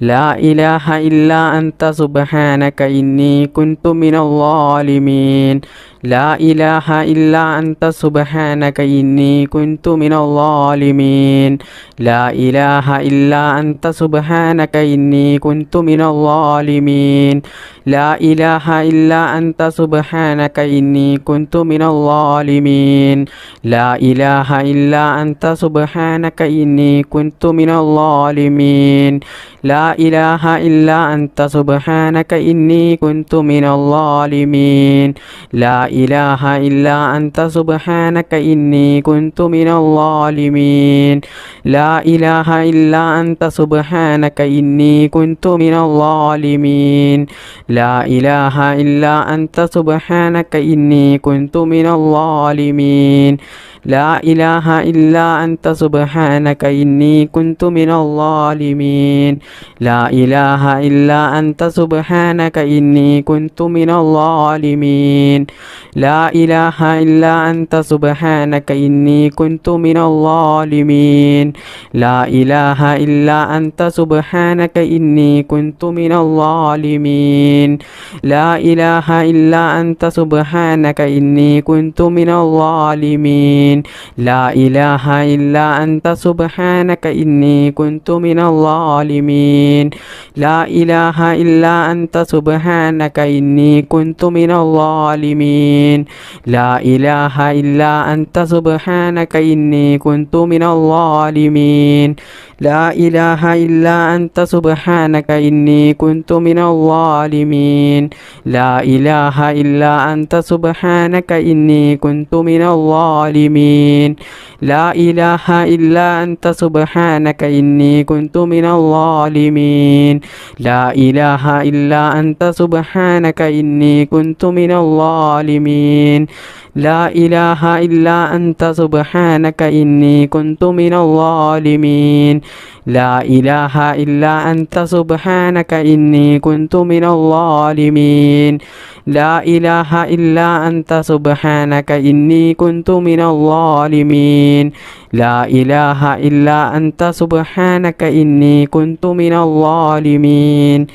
لا إله إلا أنت سبحانك إني كنت من الظالمين لا إله إلا أنت سبحانك إني كنت من الظالمين لا إله إلا أنت سبحانك إني كنت من الظالمين لا إله إلا أنت سبحانك إني كنت من الظالمين لا إله إلا أنت سبحانك إني كنت من الظالمين لا إله إلا أنت سبحانك إني كنت من الظالمين لا إله إلا أنت سبحانك إني كنت من الظالمين لا إله إلا أنت سبحانك إني كنت من الظالمين لا إله إلا أنت سبحانك إني كنت من الظالمين لا إله إلا أنت سبحانك إني كنت من الظالمين لا إله إلا أنت سبحانك إني كنت من الظالمين لا إله إلا أنت سبحانك إني كنت من الظالمين لا إله إلا أنت سبحانك إني كنت من الظالمين لا إله إلا أنت سبحانك إني كنت من الظالمين لا إله إلا أنت سبحانك إني كنت من الظالمين لا إله إلا أنت سبحانك إني كنت من الظالمين لا إله إلا أنت سبحانك إني كنت من الظالمين لا إله إلا أنت سبحانك إني كنت من الظالمين لا إله إلا أنت سبحانك إني كنت من الظالمين لا إله إلا أنت سبحانك إني كنت من الظالمين لا إله إلا أنت سبحانك إني كنت من الظالمين لا إله إلا أنت سبحانك إني كنت من الظالمين لا إله إلا أنت سبحانك إني كنت من الظالمين لا إله إلا أنت سبحانك إني كنت من الظالمين لا إله إلا أنت سبحانك إني كنت من الظالمين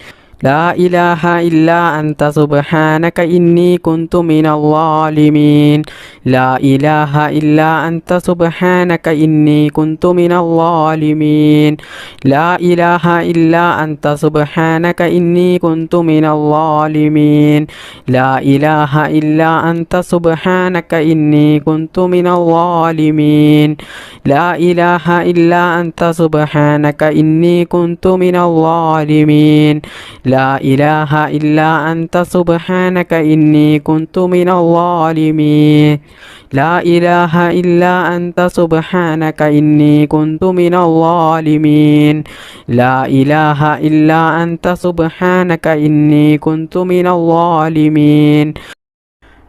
لا إله إلا أنت سبحانك إني كنت من الظالمين لا إله إلا أنت سبحانك إني كنت من الظالمين لا إله إلا أنت سبحانك إني كنت من الظالمين لا إله إلا أنت سبحانك إني كنت من الظالمين لا إله إلا أنت سبحانك إني كنت من الظالمين لا إله إلا أنت سبحانك إني كنت من الظالمين لا إله إلا أنت سبحانك إني كنت من الظالمين لا إله إلا أنت سبحانك إني كنت من الظالمين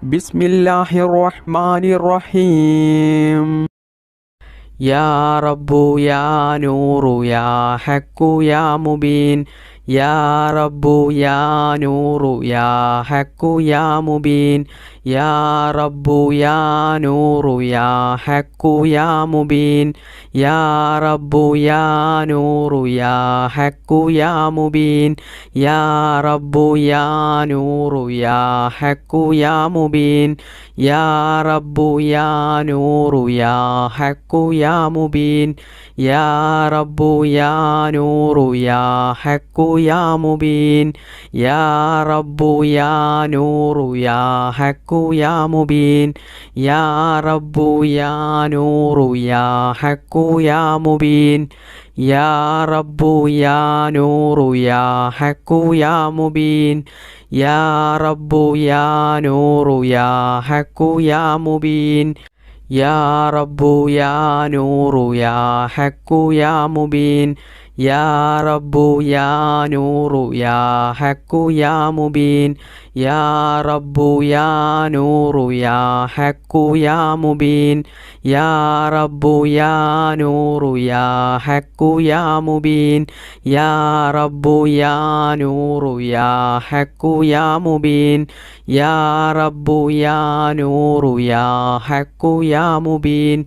بسم الله الرحمن الرحيم يا رب يا نور يا حق يا مبين يا رب يا نور يا حق يا مبين يا رب يا نور يا حق يا مبين يا رب يا نور يا حق يا مبين يا رب يا نور يا حق يا مبين يا رب يا نور يا حق يا مبين يا رب يا نور يا حق يا مبين يا رب يا نور يا حق يا مبين يا رب يا نور يا حق يا مبين يا رب يا نور يا حق يا مبين يا رب يا نور يا حق يا مبين يا رب يا نور يا حق يا مبين يا رب يا نور يا حق يا مبين يا رب يا نور يا حق يا مبين يا رب يا نور يا حق يا مبين يا رب يا نور يا حق يا مبين يا رب يا نور يا حق يا مبين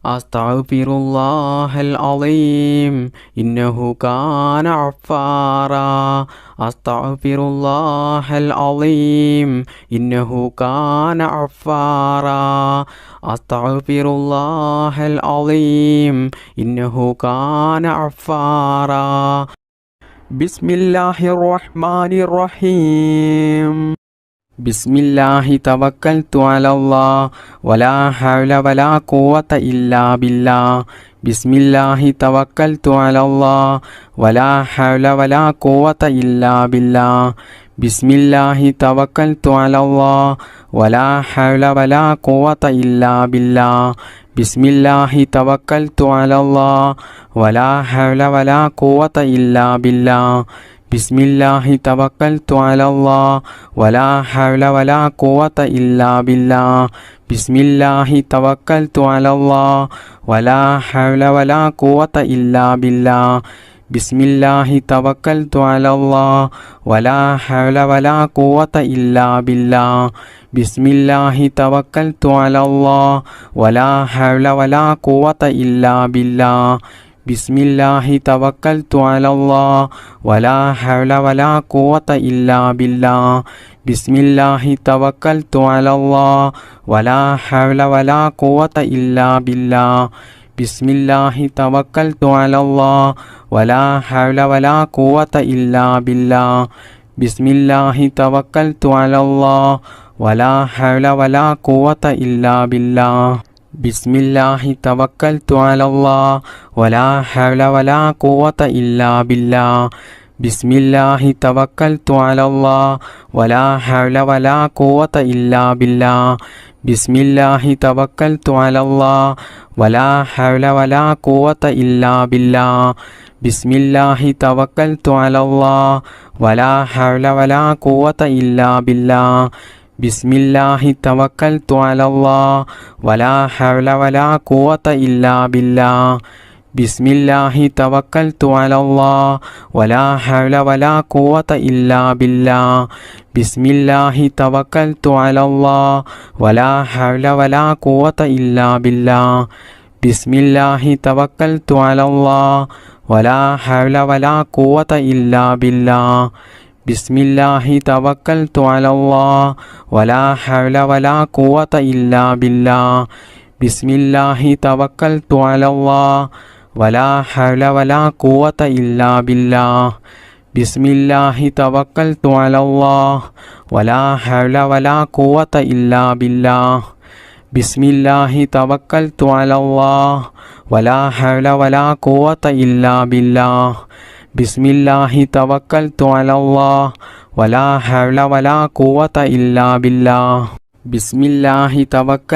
അസ്തഗ്ഫിറുല്ലാഹൽ അളീം ഇന്നഹു കാന ഗഫാറാ അസ്തഗ്ഫിറുല്ലാഹൽ അളീം ഇന്നഹു കാന ഗഫാറാ അസ്തഗ്ഫിറുല്ലാഹൽ അളീം ഇന്നഹു കാന ഗഫാറാ ബിസ്മില്ലാഹിർ റഹ്മാനിർ റഹീം ബിസ്മില്ലാഹി തവക്കൽതു അലല്ലാഹ് വലാ ഹൗല വലാ ഖുവത ഇല്ലാ ബില്ലാഹ് ബിസ്മില്ലാഹി തവക്കൽതു അലല്ലാഹ് വലാ ഹൗല വലാ ഖുവത ഇല്ലാ ബില്ലാഹ് ബിസ്മില്ലാഹി തവക്കൽതു അലല്ലാഹ് വലാ ഹൗല വലാ ഖുവത ഇല്ലാ ബില്ലാഹ് ബിസ്മില്ലാഹി തവക്കൽതു അലല്ലാഹ് വലാ ഹൗല വലാ ഖുവത ഇല്ലാ ബില്ലാഹ് ബിസ്മില്ലാഹി തവക്കൽതു അലല്ലാഹ് വലാ ഹൗല വലാ ഖുവത ഇല്ലാ ബില്ലാഹ് ബിസ്മില്ലാഹി തവക്കൽതു അലല്ലാഹ് വലാ ഹൗല വലാ ഖുവത ഇല്ലാ ബില്ലാഹ് ബിസ്മില്ലാഹി തവക്കൽതു അലല്ലാഹ് വലാ ഹൗല വലാ ഖുവത ഇല്ലാ ബില്ലാഹ് ബിസ്മില്ലാഹി തവക്കൽതു അലല്ലാഹ് വലാ ഹൗല വലാ ഖുവത ഇല്ലാ ബില്ലാഹ് ബിസ്മില്ലാഹി തവക്കൽതു അലല്ലാഹ് വലാ ഹൗല വലാ ഖുവത ഇല്ലാ ബില്ലാഹ് ബിസ്മില്ലാഹി തവക്കൽതു അലല്ലാഹ് വലാ ഹൗല വലാ ഖുവത ഇല്ലാ ബില്ലാഹ് ബിസ്മില്ലാഹി തവക്കൽതു അലല്ലാഹ് വലാ ഹൗല വലാ ഖുവത ഇല്ലാ ബില്ലാഹ് ബിസ്മില്ലാഹി തവക്കൽതു അലല്ലാഹ് വലാ ഹൗല വലാ ഖുവത ഇല്ലാ ബില്ലാഹ് ബിസ്മില്ലാഹി തവക്കൽതു അലല്ലാഹ് വലാ ഹൗല വലാ ഖുവത ഇല്ലാ ബില്ലാഹ് ബിസ്മില്ലാഹി തവക്കൽതു അലല്ലാഹ് വലാ ഹൗല വലാ ഖുവത ഇല്ലാ ബില്ലാഹ് ബിസ്മില്ലാഹി തവക്കൽതു അലല്ലാഹ് വലാ ഹൗല വലാ ഖുവത ഇല്ലാ ബില്ലാഹ് ബിസ്മില്ലാഹി തവക്കൽതു അലല്ലാഹ് വലാ ഹൗല വലാ ഖുവത ഇല്ലാ ബില്ലാഹ് ബിസ്മില്ലാഹി തവക്കൽതു അലല്ലാഹ് വലാ ഹൗല വലാ ഖുവത ഇല്ലാ ബില്ലാഹ് ബിസ്മില്ലാഹി തവക്കൽതു അലല്ലാഹ് വലാ ഹൗല വലാ ഖുവത ഇല്ലാ ബില്ലാഹ് ബിസ്മില്ലാഹി തവക്കൽതു അലല്ലാഹ് വലാ ഹൗല വലാ ഖുവത ഇല്ലാ ബില്ലാഹ് ബിസ്മില്ലാഹി തവക്കൽതു അലല്ലാഹ് വലാ ഹൗല വലാ ഖുവത ഇല്ലാ ബില്ലാഹ് ബിസ്മില്ലാഹി തവക്കൽതു അലല്ലാഹ് വലാ ഹൗല വലാ ഖുവത ഇല്ലാ ബില്ലാഹ് ബിസ്മില്ലാഹി തവക്കൽതു അലല്ലാഹ് വലാ ഹൗല വലാ ഖുവത ഇല്ലാ ബില്ലാഹ് ബിസ്മില്ലാഹി തവക്കൽതു അലല്ലാഹ് വലാ ഹൗല വലാ ഖുവത ഇല്ലാ ബില്ലാഹ് ബിസ്മില്ലാഹി തവക്കൽതു അലല്ലാഹ് വലാ ഹൗല വലാ ഖുവത ഇല്ലാ ബില്ലാഹ് ബിസ്മില്ലാഹി തവക്കൽതു അലല്ലാഹ് വലാ ഹൗല വലാ ഖുവത ഇല്ലാ ബില്ലാഹ്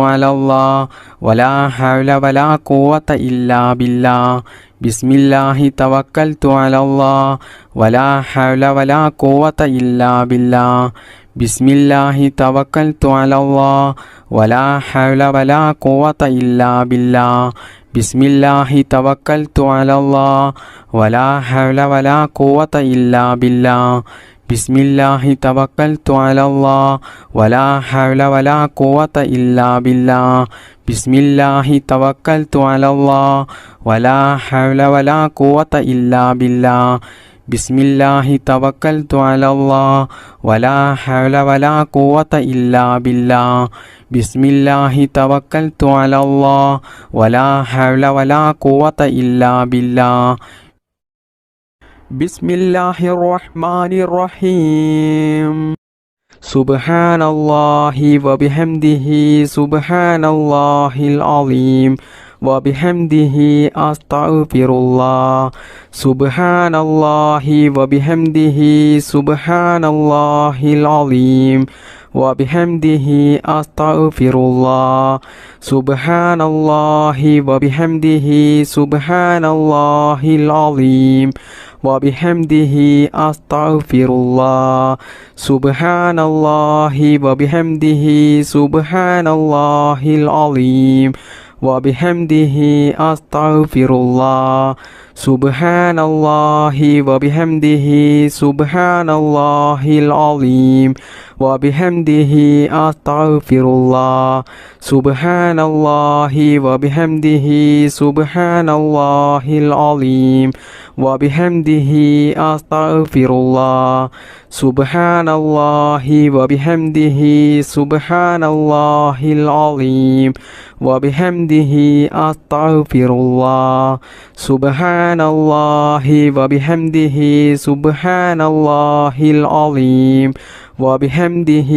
ബിസ്മില്ലാഹി തവക്കൽതു അലല്ലാഹ് വലാ ഹൗല വലാ ഖുവത ഇല്ലാ ബില്ലാഹ് ബിസ്മില്ലാഹി തവക്കൽതു അലല്ലാഹ് വലാ ഹൗല വലാ ഖുവത ഇല്ലാ ബില്ലാഹ് ബിസ്മില്ലാഹി തവക്കൽതു അലല്ലാഹ് വലാ ഹൗല വലാ ഖുവത ഇല്ലാ ബില്ലാഹ് ബിസ്മില്ലാഹി തവക്കൽതു അലല്ലാഹ് വലാ ഹൗല വലാ ഖുവത ഇല്ലാ ബില്ലാഹ് ബിസ്മില്ലാഹി തവക്കൽതു അലല്ലാഹ് വലാ ഹൗല വലാ ഖുവത ഇല്ലാ ബില്ലാഹ് ബിസ്മില്ലാഹി തവക്കൽതു അലല്ലാഹ് വലാ ഹൗല വലാ ഖുവത ഇല്ലാ ബില്ലാഹ് ബിസ്മില്ലാഹി തവക്കൽതു അലല്ലാഹ് വലാ ഹൗല വലാ ഖുവത ഇല്ലാ ബില്ലാഹ് ബിസ്മില്ലാഹി തവക്കൽതു അലല്ലാഹ് വലാ ഹൗല വലാ ഖുവത ഇല്ലാ ബില്ലാഹ് ബിസ്മില്ലാഹിർ റഹ്മാനിർ റഹീം സുബ്ഹാനല്ലാഹി വബിഹംദിഹി സുബ്ഹാനല്ലാഹിൽ അലീം വബിഹംദിഹി അസ്തഗ്ഫിറുല്ലാഹ് സുബ്ഹാനല്ലാഹി വബിഹംദിഹി സുബ്ഹാനല്ലാഹിൽ അലീം വബിഹംദിഹി അസ്തഗ്ഫിറുല്ലാഹ് സുബ്ഹാനല്ലാഹി വബിഹംദിഹി സുബ്ഹാനല്ലാഹിൽ അലീം വബിഹംദിഹി അസ്തഗ്ഫിറുല്ലാഹ് സുബ്ഹാനല്ലാഹി വബിഹംദിഹി സുബ്ഹാനല്ലാഹിൽ അലീം വബിഹംദിഹി അസ്തഗ്ഫിറുല്ലാഹ് سبحان الله وبحمده سبحان الله العظيم وبحمده أستغفر الله سبحان الله وبحمده سبحان الله العظيم وبحمده أستغفر الله سبحان الله وبحمده سبحان الله العظيم وبحمده أستغفر الله سبحان الله وبحمده سبحان الله العظيم وبحمده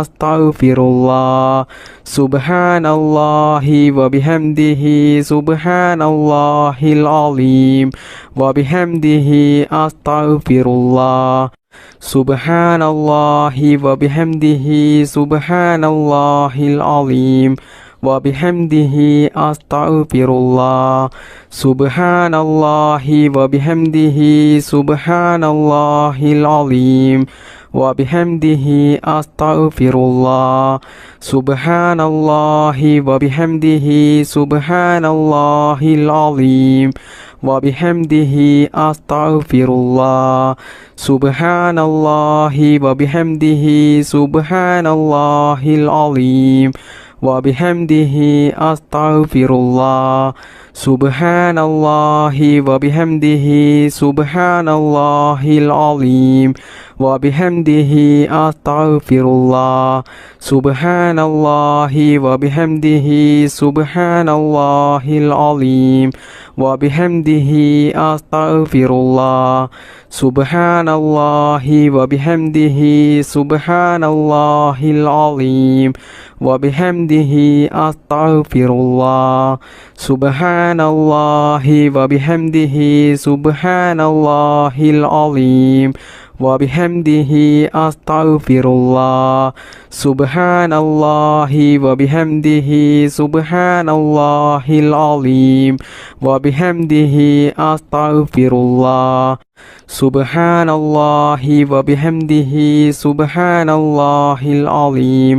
أستغفر الله سبحان الله وبحمده سبحان الله العظيم وبحمده أستغفر الله سبحان الله وبحمده سبحان الله العظيم وبحمده أستغفر الله سبحان الله وبحمده سبحان الله العظيم وبحمده أستغفر الله سبحان الله وبحمده سبحان الله العظيم وبحمده أستغفر الله سبحان الله وبحمده سبحان الله العظيم وبحمده أستغفر الله سبحان الله وبحمده سبحان الله العظيم وبحمده أستغفر الله سبحان الله وبحمده سبحان الله العظيم وبحمده أستغفر الله سبحان الله وبحمده سبحان الله العظيم وبحمده أستغفر الله سبحان الله وبحمده سبحان الله العظيم وبحمده أستغفر الله سبحان الله وبحمده سبحان الله العظيم وبحمده أستغفر الله سبحان الله وبحمده سبحان الله العظيم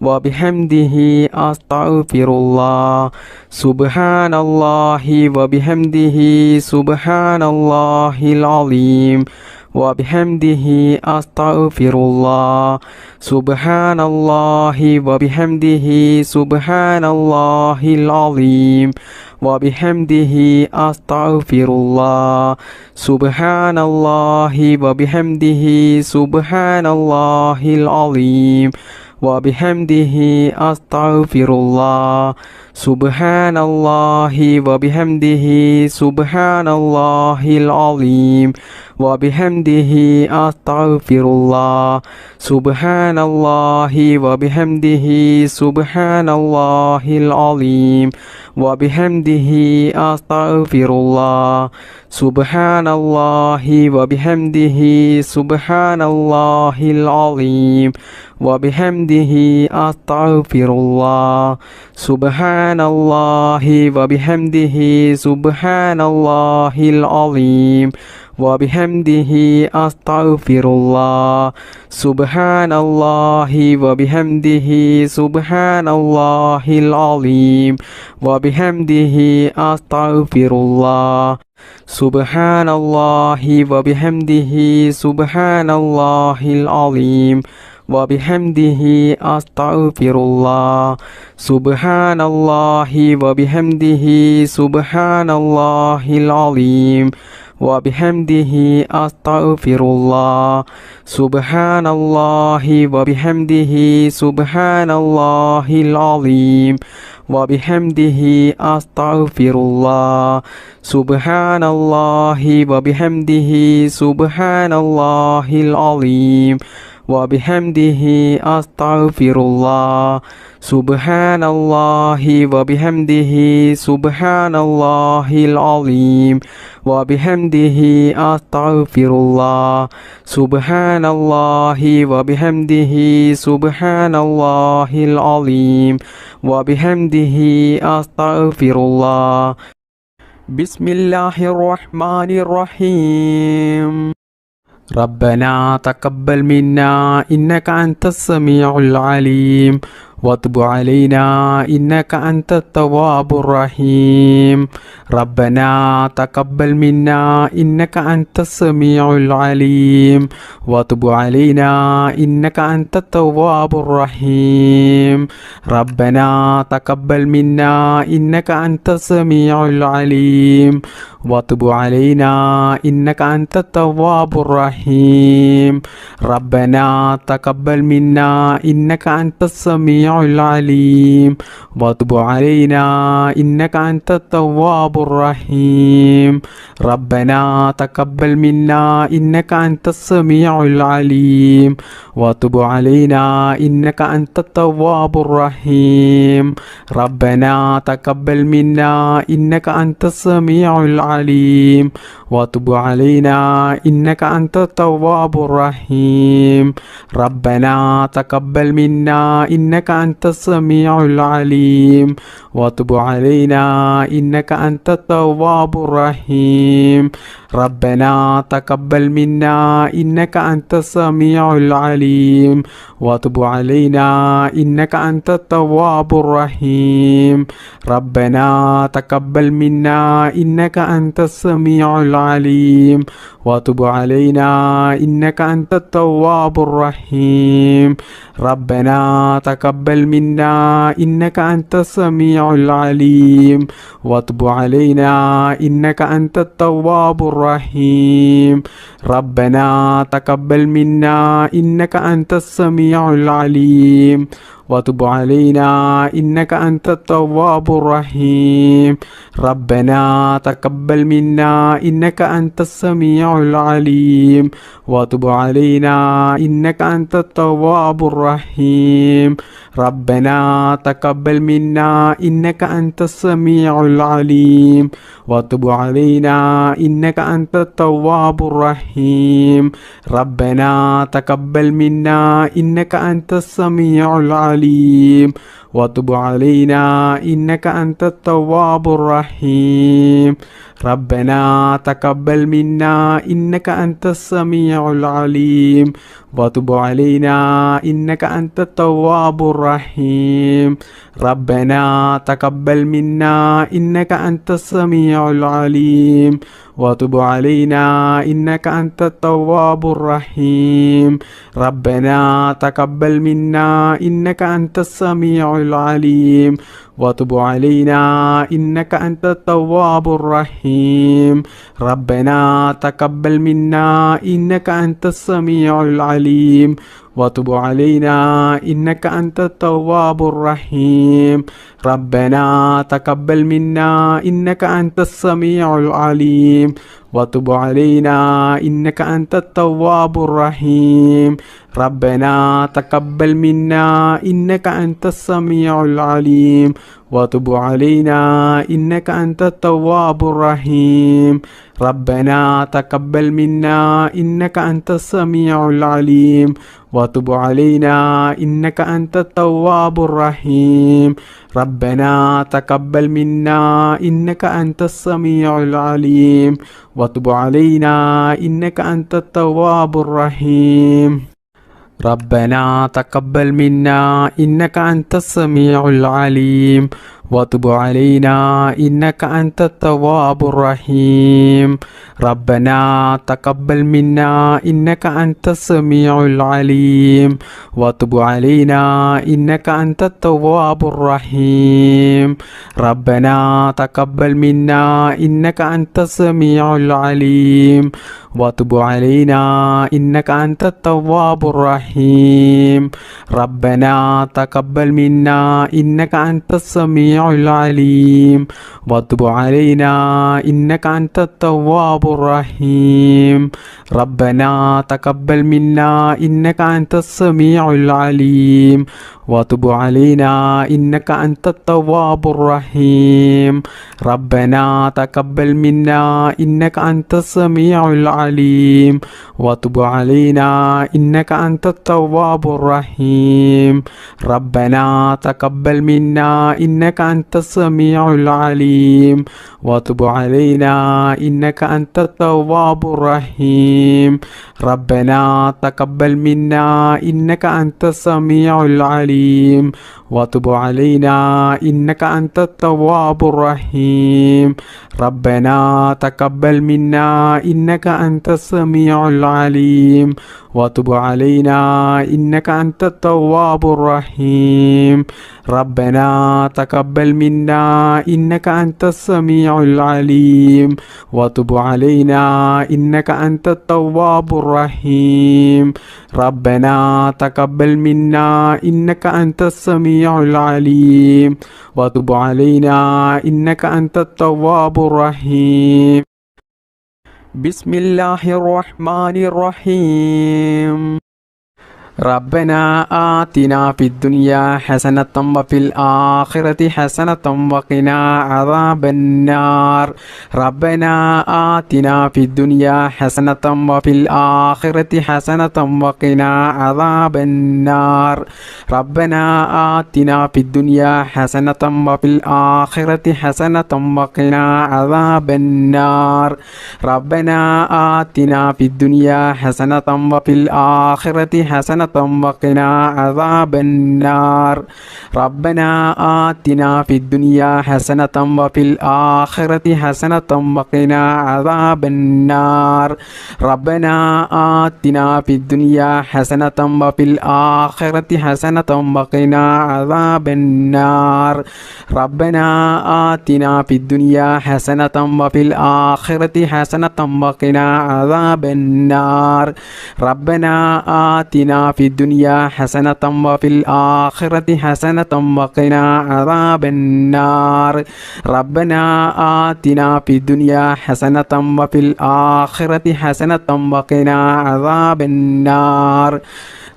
وبحمده أستغفر الله سبحان الله وبحمده سبحان الله العظيم وبحمده أستغفر الله سبحان الله وبحمده سبحان الله العظيم وبحمده أستغفر الله سبحان الله وبحمده سبحان الله العظيم وبحمده أستغفر الله سبحان الله وبحمده سبحان الله العظيم وبحمده أستغفر الله سبحان الله وبحمده سبحان الله العظيم وبحمده أستغفر الله سبحان الله وبحمده سبحان الله العظيم وبحمده أستغفر الله سبحان الله وبحمده سبحان الله العظيم وبحمده أستغفر الله سبحان الله وبحمده سبحان الله العظيم وبحمده أستغفر الله سبحان الله وبحمده سبحان الله العظيم وبحمده أستغفر الله سبحان الله وبحمده سبحان الله العظيم وبحمده أستغفر الله سبحان الله وبحمده سبحان الله العظيم وبحمده أستغفر الله سبحان الله وبحمده سبحان الله العظيم وبحمده أستغفر الله سبحان الله وبحمده سبحان الله العظيم وبحمده أستغفر الله سبحان الله وبحمده سبحان الله العظيم وبحمده أستغفر الله بسم الله الرحمن الرحيم ربنا تقبل منا إنك أنت السميع العليم وتب علينا إنك أنت التواب الرحيم ربنا تقبل منا إنك أنت السميع العليم وتب علينا إنك أنت التواب الرحيم ربنا تقبل منا إنك أنت السميع العليم وتب علينا إنك أنت التواب الرحيم ربنا تقبل منا إنك أنت السميع العليم وتب علينا إنك أنت التواب الرحيم ربنا تقبل منا إنك أنت السميع العليم وتب علينا إنك أنت التواب الرحيم ربنا تقبل منا إنك أنت السميع العليم وتب علينا إنك أنت التواب الرحيم ربنا تقبل منا إنك أنت السميع العليم وتب علينا إنك أنت التواب الرحيم ربنا تقبل منا إنك أنت السميع العليم وتب علينا إنك أنت التواب الرحيم ربنا تقبل منا إنك أنت السميع العليم وتب علينا إنك أنت التواب الرحيم ربنا تقبل منا إنك أنت السميع العليم وتب علينا إنك أنت التواب الرحيم ربنا تقبل منا إنك أنت السميع العليم وتب علينا إنك أنت التواب الرحيم ربنا تقبل منا إنك أنت السميع العليم وتب علينا إنك أنت التواب الرحيم ربنا تقبل منا إنك أنت السميع العليم وتب علينا إنك أنت التواب الرحيم ربنا تقبل منا إنك أنت السميع العليم وتب علينا إنك أنت التواب الرحيم ربنا تقبل منا إنك أنت السميع العليم وتب علينا إنك أنت التواب الرحيم ربنا تقبل منا إنك أنت السميع العليم وتب علينا إنك أنت التواب الرحيم ربنا تقبل منا إنك أنت السميع العليم وتب علينا إنك أنت التواب الرحيم ربنا تقبل منا إنك أنت السميع العليم وتب علينا إنك أنت التواب الرحيم ربنا تقبل منا إنك أنت السميع العليم وتب علينا إنك أنت التواب الرحيم ربنا تقبل منا إنك أنت السميع العليم وتب علينا إنك أنت التواب الرحيم ربنا تقبل منا إنك أنت السميع العليم وتب علينا إنك أنت التواب الرحيم ربنا تقبل منا إنك أنت السميع العليم وتب علينا إنك أنت التواب الرحيم ربنا تقبل منا إنك أنت السميع العليم وتب علينا إنك أنت التواب الرحيم ربنا تقبل منا إنك أنت السميع العليم وتب علينا إنك أنت التواب الرحيم ربنا تقبل منا إنك أنت السميع العليم وتب علينا إنك أنت التواب الرحيم ربنا تقبل منا إنك أنت السميع العليم وتب علينا إنك أنت التواب الرحيم ربنا تقبل منا إنك أنت السميع العليم وتب علينا إنك أنت التواب الرحيم ربنا تقبل منا إنك أنت السميع العليم وتب علينا إنك أنت التواب الرحيم ربنا تقبل منا إنك أنت السميع العليم وتب علينا إنك أنت التواب الرحيم ربنا تقبل منا إنك أنت السميع العليم العليم وتب علينا إنك أنت التواب الرحيم ربنا تقبل منا إنك أنت السميع العليم وتب علينا إنك أنت التواب الرحيم ربنا تقبل منا إنك أنت السميع العليم وتب علينا إنك أنت التواب الرحيم ربنا تقبل منا إنك أنت السميع العليم وتب علينا إنك أنت التواب الرحيم بسم الله الرحمن الرحيم ربنا آتنا في الدنيا حسنة وفي الآخرة حسنة وقنا عذاب النار ربنا آتنا في الدنيا حسنة وفي الآخرة حسنة وقنا عذاب النار ربنا آتنا في الدنيا حسنة وفي الآخرة حسنة وقنا عذاب النار ربنا آتنا في الدنيا حسنة وفي الآخرة حسنة وقنا عذاب النار ربنا آتنا في الدنيا حسنة وفي الآخرة حسنة وقنا عذاب النار ربنا آتنا في الدنيا حسنة وفي الآخرة حسنة وقنا عذاب النار ربنا آتنا في الدنيا حسنة وفي الآخرة حسنة وقنا عذاب النار ربنا آتنا في الدنيا حسنة وفي الآخرة حسنة وقنا عذاب النار ربنا آتنا في الدنيا حسنة وفي الآخرة حسنة وقنا عذاب النار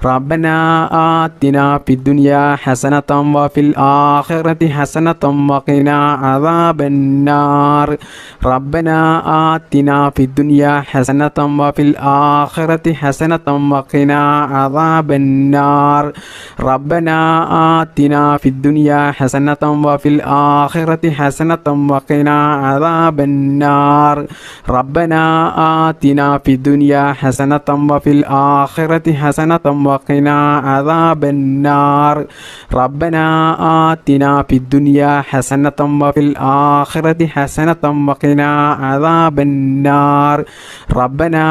ربنا آتنا في الدنيا حسنة وفي الآخرة حسنة وقنا عذاب النار ربنا آتنا في الدنيا حسنة وفي الآخرة حسنة وقنا عذاب النار ربنا آتنا في الدنيا حسنة وفي الآخرة حسنة وقنا عذاب النار ربنا آتنا في الدنيا حسنة وفي الآخرة حسنة وقنا عذاب النار ربنا آتنا في الدنيا حسنة وفي الآخرة حسنة وقنا عذاب النار ربنا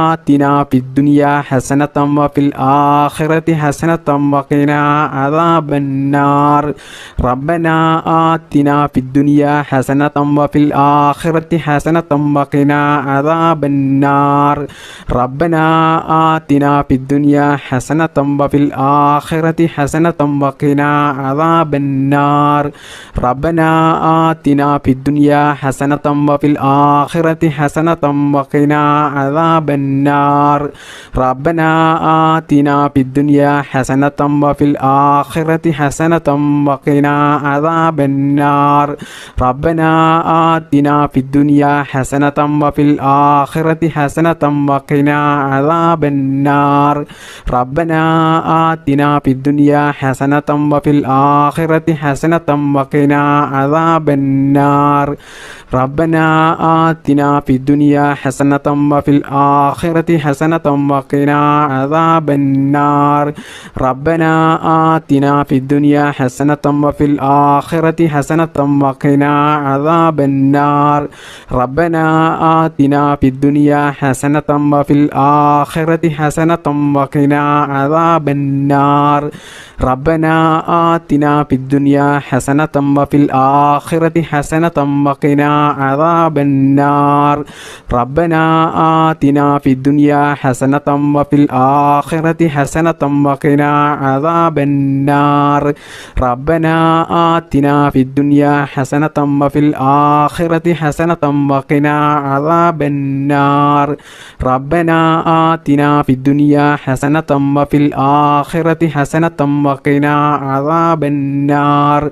آتنا في الدنيا حسنة وفي الآخرة حسنة وقنا عذاب النار ربنا آتنا في الدنيا حسنة وفي الآخرة حسنة وقنا عذاب النار ربنا آتنا في الدنيا حسنة وفي الآخرة حسنة وقنا عذاب النار ربنا آتنا في الدنيا حسنة وفي الآخرة حسنة وقنا عذاب النار ربنا آتنا في الدنيا حسنة وفي الآخرة حسنة وقنا عذاب النار ربنا آتنا في الدنيا حسنة وفي الآخرة حسنة وقنا عذاب النار ربنا آتنا في الدنيا حسنة وفي الآخرة حسنة وقنا عذاب النار ربنا آتنا في الدنيا حسنة وفي الآخرة حسنة وقنا عذاب النار ربنا آتنا في الدنيا حسنة وفي الآخرة حسنة وقنا عذاب النار ربنا آتنا في الدنيا حسنة وفي الآخرة حسنة وقنا عذاب النار ربنا آتنا في الدنيا حسنة وفي الآخرة حسنة وقنا عذاب النار ربنا آتنا في الدنيا حسنة وفي الآخرة حسنة وقنا عذاب النار ربنا آتنا في الدنيا حسنة وفي الآخرة حسنة وقنا عذاب النار ربنا آتنا في الدنيا حسنة وفي الآخرة حسنة وقنا عذاب النار